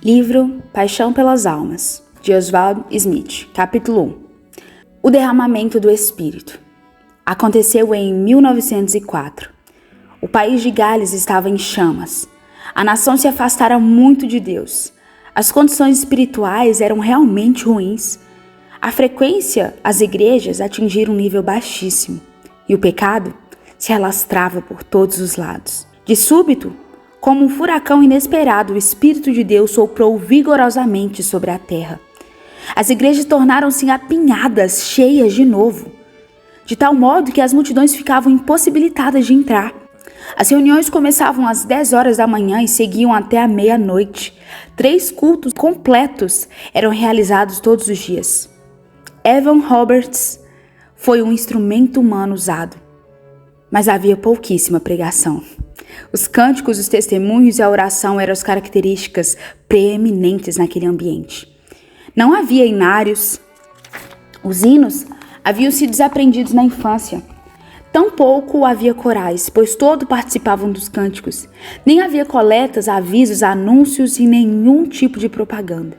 Livro Paixão pelas Almas, de Oswald Smith, capítulo 1. O derramamento do Espírito. Aconteceu em 1904. O país de Gales estava em chamas. A nação se afastara muito de Deus. As condições espirituais eram realmente ruins. A frequência às igrejas atingira um nível baixíssimo, e o pecado se alastrava por todos os lados. De súbito, como um furacão inesperado, o Espírito de Deus soprou vigorosamente sobre a terra. As igrejas tornaram-se apinhadas, cheias de novo, de tal modo que as multidões ficavam impossibilitadas de entrar. As reuniões começavam às 10 horas da manhã e seguiam até a meia-noite. 3 cultos completos eram realizados todos os dias. Evan Roberts foi um instrumento humano usado, mas havia pouquíssima pregação. Os cânticos, os testemunhos e a oração eram as características preeminentes naquele ambiente. Não havia hinários. Os hinos haviam sido desaprendidos na infância. Tampouco havia corais, pois todos participavam dos cânticos. Nem havia coletas, avisos, anúncios e nenhum tipo de propaganda.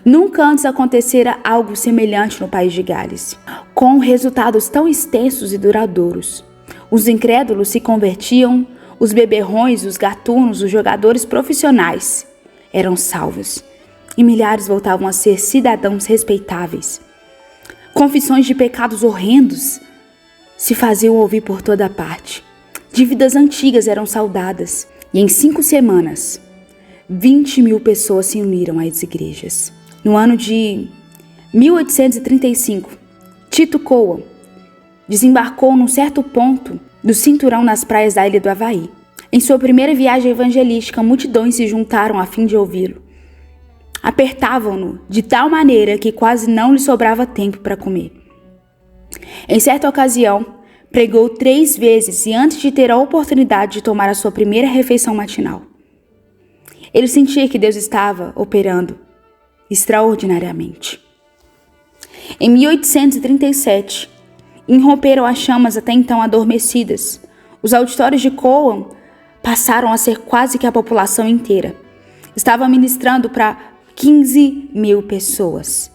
Nunca antes acontecera algo semelhante no país de Gales, com resultados tão extensos e duradouros. Os incrédulos se convertiam, os beberrões, os gatunos, os jogadores profissionais eram salvos, e milhares voltavam a ser cidadãos respeitáveis. Confissões de pecados horrendos se faziam ouvir por toda parte. Dívidas antigas eram saudadas, e em 5 semanas, 20.000 pessoas se uniram às igrejas. No ano de 1835, Tito Cowan desembarcou num certo ponto do cinturão nas praias da ilha do Havaí. Em sua primeira viagem evangelística, multidões se juntaram a fim de ouvi-lo. Apertavam-no de tal maneira que quase não lhe sobrava tempo para comer. Em certa ocasião, pregou 3 vezes e antes de ter a oportunidade de tomar a sua primeira refeição matinal. Ele sentia que Deus estava operando extraordinariamente. Em 1837, irromperam as chamas até então adormecidas. Os auditórios de Cowan passaram a ser quase que a população inteira. Estava ministrando para 15.000 pessoas.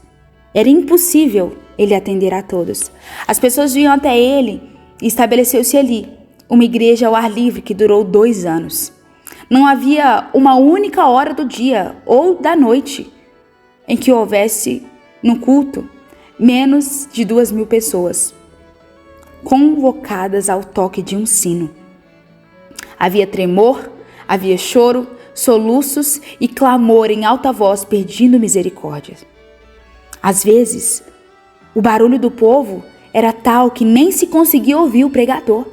Era impossível ele atender a todos. As pessoas vinham até ele e estabeleceu-se ali uma igreja ao ar livre que durou 2 anos. Não havia uma única hora do dia ou da noite em que houvesse no culto menos de 2.000 pessoas convocadas ao toque de um sino. Havia tremor, havia choro, soluços e clamor em alta voz pedindo misericórdia. Às vezes, o barulho do povo era tal que nem se conseguia ouvir o pregador.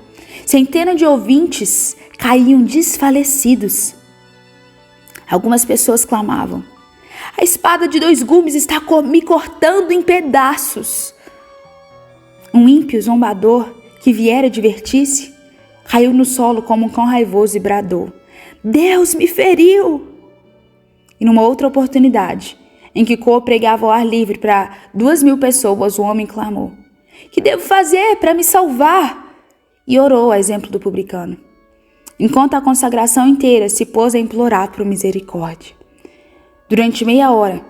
Centenas de ouvintes caíam desfalecidos. Algumas pessoas clamavam: "A espada de 2 gumes está me cortando em pedaços." Um ímpio zombador que viera divertir-se caiu no solo como um cão raivoso e bradou: "Deus me feriu!" E numa outra oportunidade, em que Coe pregava ao ar livre para 2.000 pessoas, o homem clamou: "Que devo fazer para me salvar?" E orou a exemplo do publicano. Enquanto a consagração inteira se pôs a implorar por misericórdia. Durante meia hora,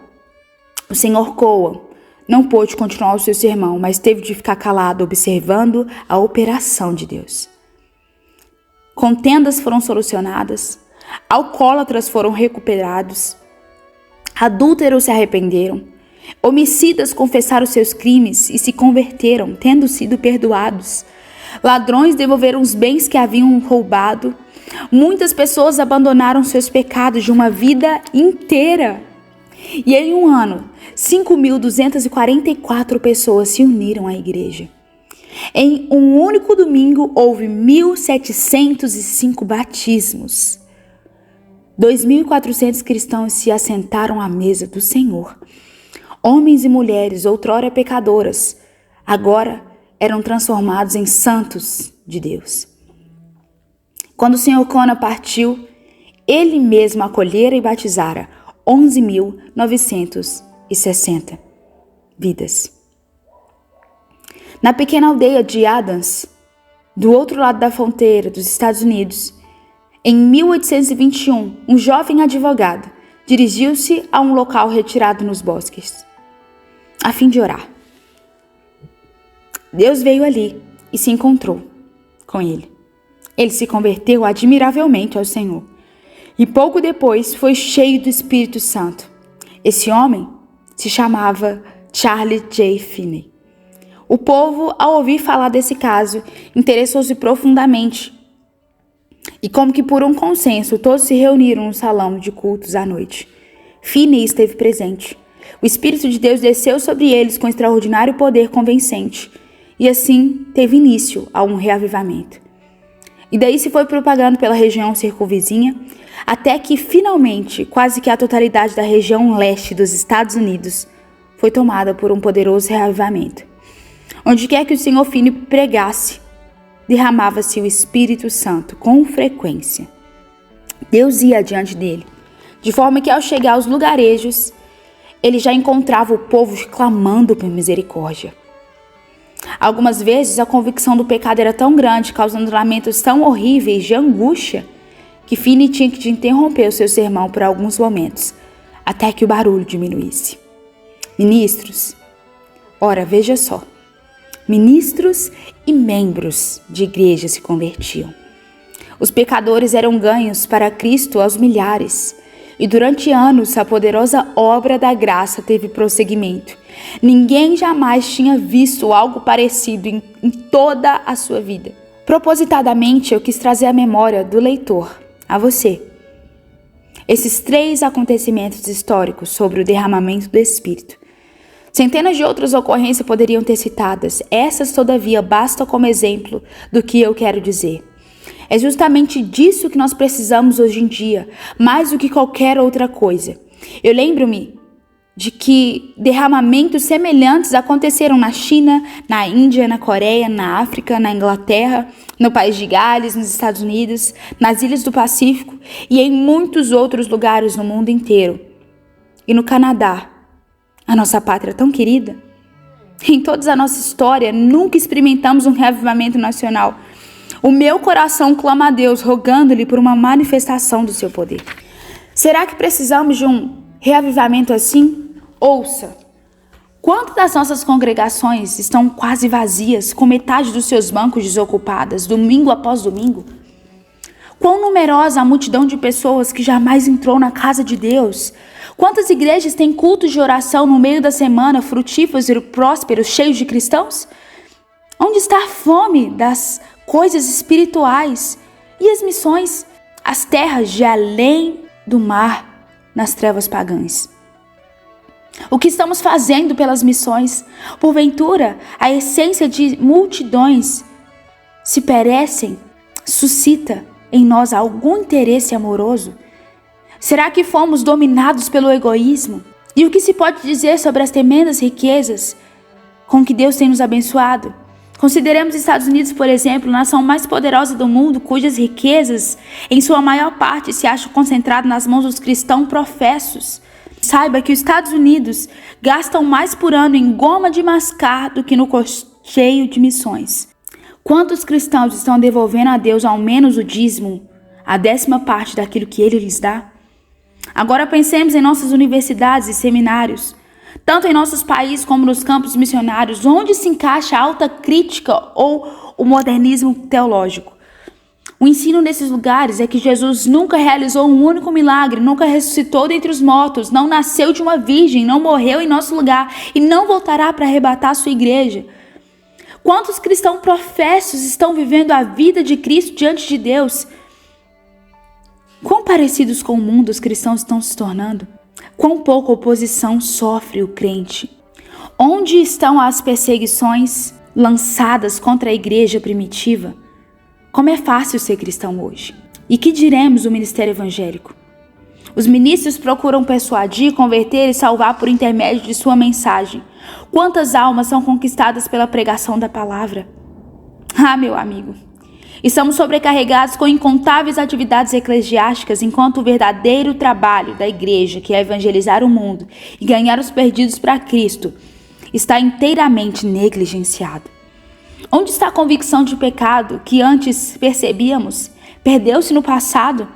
o Sr. Cowan não pôde continuar o seu sermão, mas teve de ficar calado observando a operação de Deus. Contendas foram solucionadas, alcoólatras foram recuperados, adúlteros se arrependeram, homicidas confessaram seus crimes e se converteram, tendo sido perdoados. Ladrões devolveram os bens que haviam roubado. Muitas pessoas abandonaram seus pecados de uma vida inteira. E em um ano, 5.244 pessoas se uniram à igreja. Em um único domingo, houve 1.705 batismos. 2.400 cristãos se assentaram à mesa do Senhor. Homens e mulheres, outrora pecadoras, agora eram transformados em santos de Deus. Quando o Sr. Cowan partiu, ele mesmo acolhera e batizara 11.960 vidas. Na pequena aldeia de Adams, do outro lado da fronteira dos Estados Unidos, em 1821, um jovem advogado dirigiu-se a um local retirado nos bosques, a fim de orar. Deus veio ali e se encontrou com ele. Ele se converteu admiravelmente ao Senhor e pouco depois foi cheio do Espírito Santo. Esse homem se chamava Charles J. Finney. O povo, ao ouvir falar desse caso, interessou-se profundamente. E como que por um consenso, todos se reuniram no salão de cultos à noite. Finney esteve presente. O Espírito de Deus desceu sobre eles com extraordinário poder convincente. E assim teve início a um reavivamento. E daí se foi propagando pela região circunvizinha, até que finalmente quase que a totalidade da região leste dos Estados Unidos foi tomada por um poderoso reavivamento. Onde quer que o Sr. Finney pregasse, derramava-se o Espírito Santo com frequência. Deus ia adiante dele, de forma que ao chegar aos lugarejos, ele já encontrava o povo clamando por misericórdia. Algumas vezes a convicção do pecado era tão grande, causando lamentos tão horríveis de angústia, que Finney tinha que interromper o seu sermão por alguns momentos, até que o barulho diminuísse. Ministros, ora, veja só, ministros e membros de igreja se convertiam. Os pecadores eram ganhos para Cristo aos milhares, e durante anos a poderosa obra da graça teve prosseguimento. Ninguém jamais tinha visto algo parecido em toda a sua vida. Propositadamente, eu quis trazer à memória do leitor, a você, esses 3 acontecimentos históricos sobre o derramamento do Espírito. Centenas de outras ocorrências poderiam ter citadas. Essas, todavia, bastam como exemplo do que eu quero dizer. É justamente disso que nós precisamos hoje em dia, mais do que qualquer outra coisa. Eu lembro-me de que derramamentos semelhantes aconteceram na China, na Índia, na Coreia, na África, na Inglaterra, no país de Gales, nos Estados Unidos, nas ilhas do Pacífico e em muitos outros lugares no mundo inteiro. E no Canadá, a nossa pátria tão querida. Em toda a nossa história, nunca experimentamos um reavivamento nacional. O meu coração clama a Deus, rogando-lhe por uma manifestação do seu poder. Será que precisamos de um reavivamento assim? Ouça. Quantas das nossas congregações estão quase vazias, com metade dos seus bancos desocupadas, domingo após domingo? Quão numerosa a multidão de pessoas que jamais entrou na casa de Deus? Quantas igrejas têm cultos de oração no meio da semana, frutíferos e prósperos, cheios de cristãos? Onde está a fome das coisas espirituais e as missões? As terras de além do mar, nas trevas pagãs. O que estamos fazendo pelas missões? Porventura, a essência de multidões se perecem, suscita em nós algum interesse amoroso? Será que fomos dominados pelo egoísmo? E o que se pode dizer sobre as tremendas riquezas com que Deus tem nos abençoado? Consideremos Estados Unidos, por exemplo, a nação mais poderosa do mundo, cujas riquezas, em sua maior parte, se acham concentradas nas mãos dos cristãos professos. Saiba que os Estados Unidos gastam mais por ano em goma de mascar do que no custeio de missões. Quantos cristãos estão devolvendo a Deus ao menos o dízimo, a 10ª parte daquilo que Ele lhes dá? Agora pensemos em nossas universidades e seminários, tanto em nossos países como nos campos missionários, onde se encaixa a alta crítica ou o modernismo teológico. O ensino nesses lugares é que Jesus nunca realizou um único milagre, nunca ressuscitou dentre os mortos, não nasceu de uma virgem, não morreu em nosso lugar e não voltará para arrebatar a sua igreja. Quantos cristãos professos estão vivendo a vida de Cristo diante de Deus? Quão parecidos com o mundo os cristãos estão se tornando? Quão pouca oposição sofre o crente? Onde estão as perseguições lançadas contra a igreja primitiva? Como é fácil ser cristão hoje. E que diremos do ministério evangélico? Os ministros procuram persuadir, converter e salvar por intermédio de sua mensagem. Quantas almas são conquistadas pela pregação da palavra? Ah, meu amigo, estamos sobrecarregados com incontáveis atividades eclesiásticas, enquanto o verdadeiro trabalho da igreja, que é evangelizar o mundo e ganhar os perdidos para Cristo, está inteiramente negligenciado. Onde está a convicção de pecado que antes percebíamos? Perdeu-se no passado?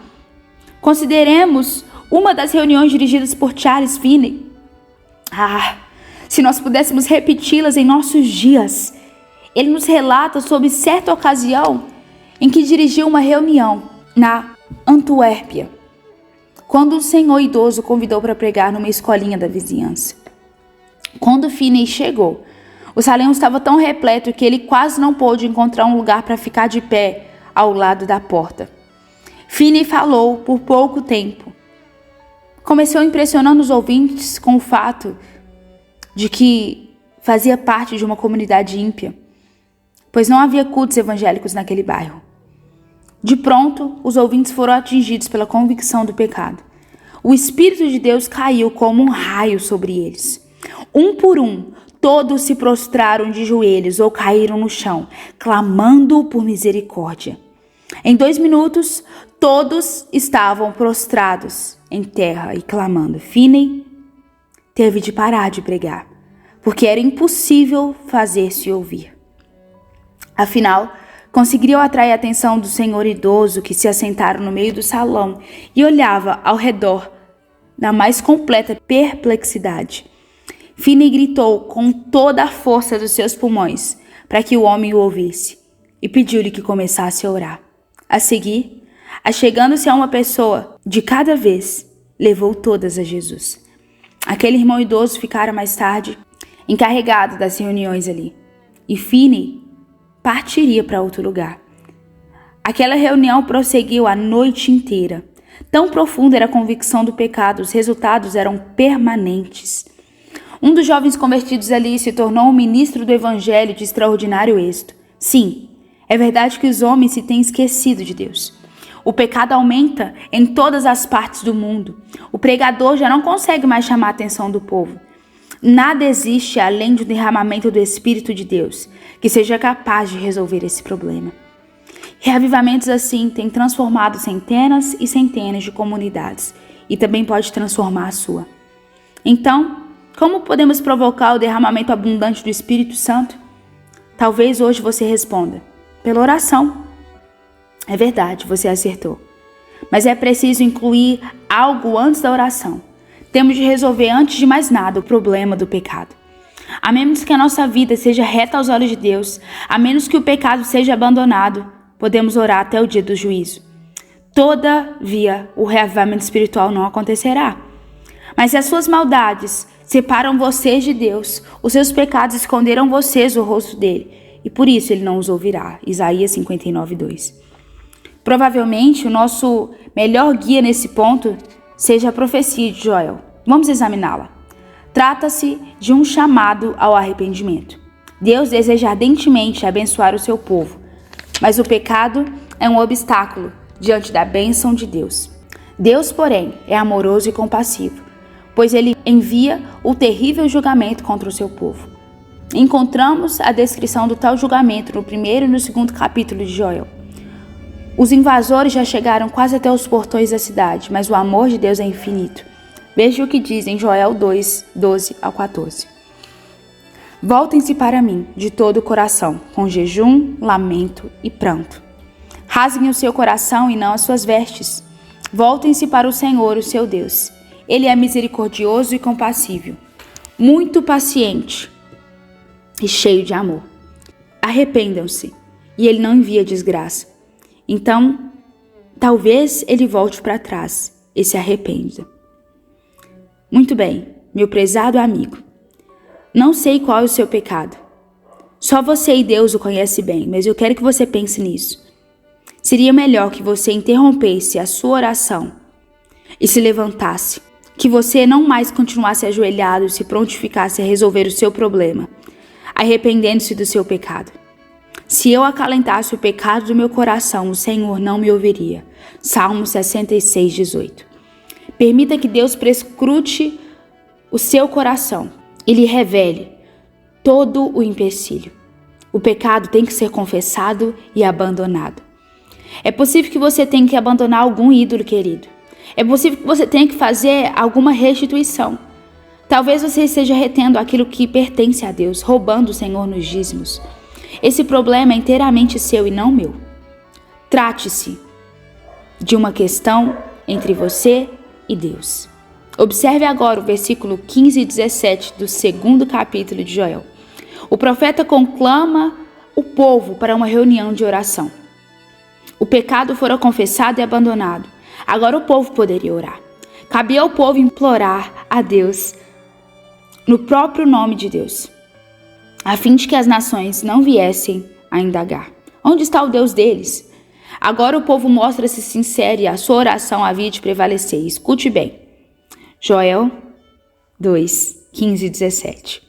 Consideremos uma das reuniões dirigidas por Charles Finney. Se nós pudéssemos repeti-las em nossos dias. Ele nos relata sobre certa ocasião em que dirigiu uma reunião na Antuérpia, quando um senhor idoso o convidou para pregar numa escolinha da vizinhança. Quando Finney chegou, o salão estava tão repleto que ele quase não pôde encontrar um lugar para ficar de pé ao lado da porta. Finney falou por pouco tempo. Começou impressionando os ouvintes com o fato de que fazia parte de uma comunidade ímpia, pois não havia cultos evangélicos naquele bairro. De pronto, os ouvintes foram atingidos pela convicção do pecado. O Espírito de Deus caiu como um raio sobre eles. Um por um, todos se prostraram de joelhos ou caíram no chão, clamando por misericórdia. Em 2 minutos, todos estavam prostrados em terra e clamando. Finney teve de parar de pregar, porque era impossível fazer-se ouvir. Afinal, conseguiu atrair a atenção do senhor idoso que se assentara no meio do salão e olhava ao redor na mais completa perplexidade. Finney gritou com toda a força dos seus pulmões para que o homem o ouvisse e pediu-lhe que começasse a orar. A seguir, achegando-se a uma pessoa de cada vez, levou todas a Jesus. Aquele irmão idoso ficara mais tarde encarregado das reuniões ali, e Finney partiria para outro lugar. Aquela reunião prosseguiu a noite inteira. Tão profunda era a convicção do pecado, os resultados eram permanentes. Um dos jovens convertidos ali se tornou um ministro do evangelho de extraordinário êxito. Sim, é verdade que os homens se têm esquecido de Deus. O pecado aumenta em todas as partes do mundo. O pregador já não consegue mais chamar a atenção do povo. Nada existe além do derramamento do Espírito de Deus que seja capaz de resolver esse problema. Reavivamentos assim têm transformado centenas e centenas de comunidades e também pode transformar a sua. Então, como podemos provocar o derramamento abundante do Espírito Santo? Talvez hoje você responda: pela oração. É verdade, você acertou. Mas é preciso incluir algo antes da oração. Temos de resolver antes de mais nada o problema do pecado. A menos que a nossa vida seja reta aos olhos de Deus, a menos que o pecado seja abandonado, podemos orar até o dia do juízo. Todavia, o reavivamento espiritual não acontecerá. Mas se as suas maldades separam vocês de Deus, os seus pecados esconderam vocês o rosto dele, e por isso ele não os ouvirá. Isaías 59:2. Provavelmente o nosso melhor guia nesse ponto seja a profecia de Joel. Vamos examiná-la. Trata-se de um chamado ao arrependimento. Deus deseja ardentemente abençoar o seu povo, mas o pecado é um obstáculo diante da bênção de Deus. Deus, porém, é amoroso e compassivo, pois ele envia o terrível julgamento contra o seu povo. Encontramos a descrição do tal julgamento no 1º e no 2º capítulo de Joel. Os invasores já chegaram quase até os portões da cidade, mas o amor de Deus é infinito. Veja o que diz em Joel 2:12-14. Voltem-se para mim de todo o coração, com jejum, lamento e pranto. Rasguem o seu coração e não as suas vestes. Voltem-se para o Senhor, o seu Deus. Ele é misericordioso e compassível, muito paciente e cheio de amor. Arrependam-se, e ele não envia desgraça. Então, talvez ele volte para trás e se arrependa. Muito bem, meu prezado amigo. Não sei qual é o seu pecado. Só você e Deus o conhecem bem, mas eu quero que você pense nisso. Seria melhor que você interrompesse a sua oração e se levantasse, que você não mais continuasse ajoelhado e se prontificasse a resolver o seu problema, arrependendo-se do seu pecado. Se eu acalentasse o pecado do meu coração, o Senhor não me ouviria. Salmo 66:18. Permita que Deus prescrute o seu coração e lhe revele todo o empecilho. O pecado tem que ser confessado e abandonado. É possível que você tenha que abandonar algum ídolo querido. É possível que você tenha que fazer alguma restituição. Talvez você esteja retendo aquilo que pertence a Deus, roubando o Senhor nos dízimos. Esse problema é inteiramente seu e não meu. Trate-se de uma questão entre você e Deus. Observe agora o versículo 15 e 17 do 2º capítulo de Joel. O profeta conclama o povo para uma reunião de oração. O pecado fora confessado e abandonado. Agora o povo poderia orar. Cabia ao povo implorar a Deus no próprio nome de Deus, a fim de que as nações não viessem a indagar: onde está o Deus deles? Agora o povo mostra-se sincero e a sua oração havia de prevalecer. Escute bem. Joel 2, 15 e 17.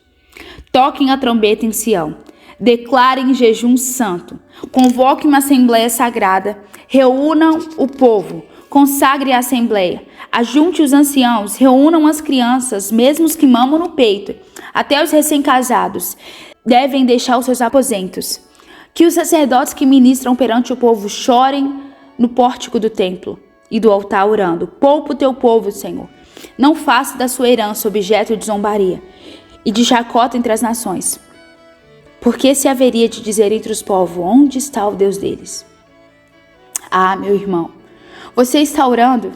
Toquem a trombeta em Sião, declarem jejum santo, convoquem uma assembleia sagrada, reúnam o povo, consagre a assembleia, ajunte os anciãos, reúnam as crianças, mesmo os que mamam no peito, até os recém-casados devem deixar os seus aposentos. Que os sacerdotes que ministram perante o povo chorem no pórtico do templo e do altar orando: poupa o teu povo, Senhor. Não faça da sua herança objeto de zombaria e de chacota entre as nações. Porque se haveria de dizer entre os povos: onde está o Deus deles? Ah, meu irmão, você está orando?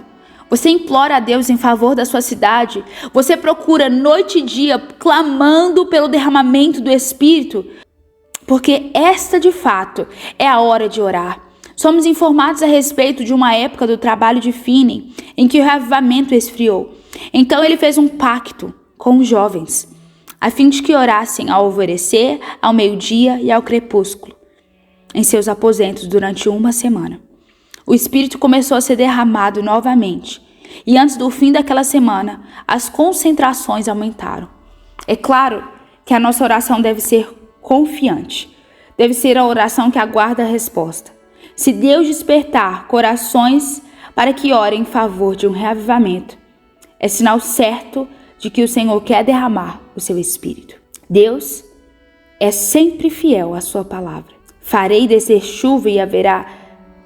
Você implora a Deus em favor da sua cidade? Você procura noite e dia clamando pelo derramamento do Espírito? Porque esta de fato é a hora de orar. Somos informados a respeito de uma época do trabalho de Finney em que o reavivamento esfriou. Então ele fez um pacto com os jovens, a fim de que orassem ao alvorecer, ao meio-dia e ao crepúsculo, em seus aposentos durante uma semana. O Espírito começou a ser derramado novamente, e antes do fim daquela semana, as concentrações aumentaram. É claro que a nossa oração deve ser confiante, deve ser a oração que aguarda a resposta. Se Deus despertar corações para que orem em favor de um reavivamento, é sinal certo de que o Senhor quer derramar o seu Espírito. Deus é sempre fiel à sua palavra. Farei descer chuva e haverá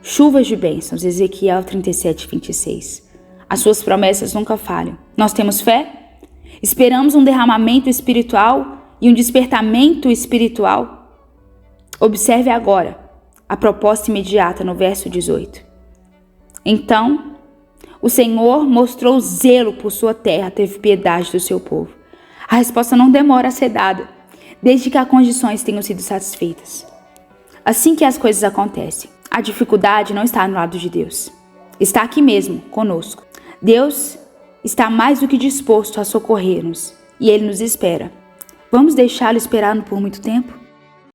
chuvas de bênçãos. Ezequiel 37, 26. As suas promessas nunca falham. Nós temos fé? Esperamos um derramamento espiritual e um despertamento espiritual? Observe agora a proposta imediata no verso 18. Então, o Senhor mostrou zelo por sua terra, teve piedade do seu povo. A resposta não demora a ser dada, desde que as condições tenham sido satisfeitas. Assim que as coisas acontecem, a dificuldade não está no lado de Deus. Está aqui mesmo, conosco. Deus está mais do que disposto a socorrer-nos e Ele nos espera. Vamos deixá-lo esperar por muito tempo?